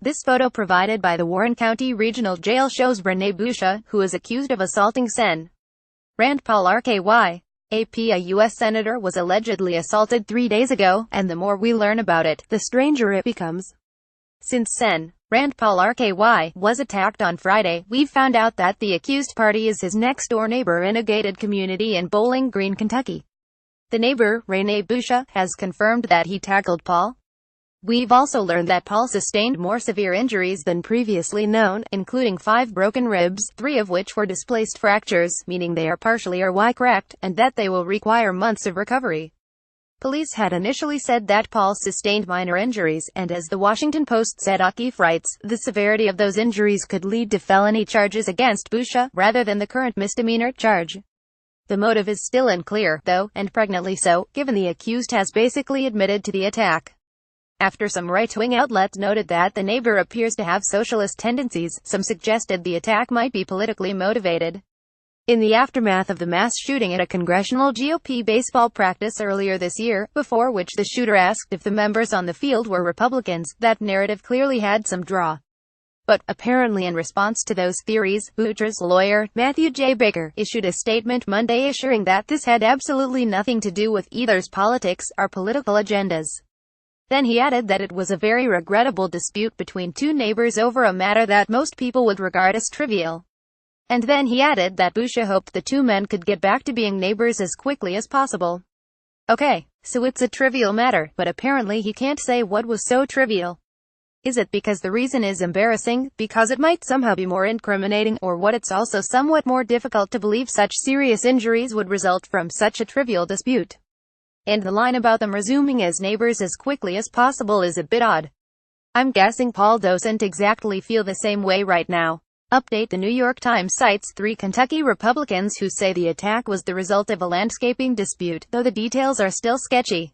This photo provided by the Warren County Regional Jail shows Rene Boucher, who is accused of assaulting Sen. Rand Paul RKy. A U.S. senator was allegedly assaulted 3 days ago, and the more we learn about it, the stranger it becomes. Since Sen. Rand Paul RKy was attacked on Friday, we've found out that the accused party is his next-door neighbor in a gated community in Bowling Green, Kentucky. The neighbor, Rene Boucher, has confirmed that he tackled Paul. We've also learned that Paul sustained more severe injuries than previously known, including 5 broken ribs, 3 of which were displaced fractures, meaning they are partially or cracked, and that they will require months of recovery. Police had initially said that Paul sustained minor injuries, and as the Washington Post said, O'Keefe writes, the severity of those injuries could lead to felony charges against Boucher, rather than the current misdemeanor charge. The motive is still unclear, though, and pregnantly so, given the accused has basically admitted to the attack. After some right-wing outlets noted that the neighbor appears to have socialist tendencies, some suggested the attack might be politically motivated. In the aftermath of the mass shooting at a congressional GOP baseball practice earlier this year, before which the shooter asked if the members on the field were Republicans, that narrative clearly had some draw. But, apparently in response to those theories, Boucher's lawyer, Matthew J. Baker, issued a statement Monday assuring that this had absolutely nothing to do with either's politics or political agendas. Then he added that it was a very regrettable dispute between 2 neighbors over a matter that most people would regard as trivial. And then he added that Boucher hoped the 2 men could get back to being neighbors as quickly as possible. Okay, so it's a trivial matter, but apparently he can't say what was so trivial. Is it because the reason is embarrassing, because it might somehow be more incriminating, or what? It's also somewhat more difficult to believe such serious injuries would result from such a trivial dispute. And the line about them resuming as neighbors as quickly as possible is a bit odd. I'm guessing Paul doesn't exactly feel the same way right now. Update: The New York Times cites 3 Kentucky Republicans who say the attack was the result of a landscaping dispute, though the details are still sketchy.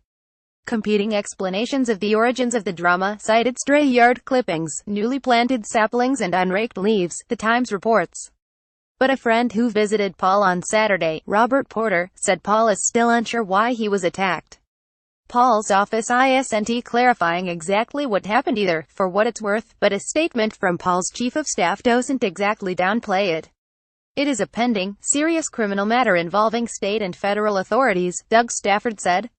Competing explanations of the origins of the drama cited stray yard clippings, newly planted saplings and unraked leaves, the Times reports. But a friend who visited Paul on Saturday, Robert Porter, said Paul is still unsure why he was attacked. Paul's office isn't clarifying exactly what happened either, for what it's worth, but a statement from Paul's chief of staff doesn't exactly downplay it. It is a pending, serious criminal matter involving state and federal authorities, Doug Stafford said.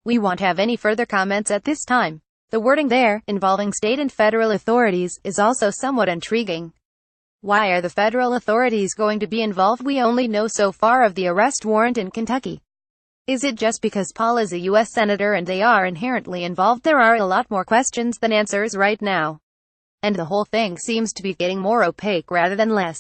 We won't have any further comments at this time. The wording there, involving state and federal authorities, is also somewhat intriguing. Why are the federal authorities going to be involved? We only know so far of the arrest warrant in Kentucky. Is it just because Paul is a U.S. senator and they are inherently involved? There are a lot more questions than answers right now. And the whole thing seems to be getting more opaque rather than less.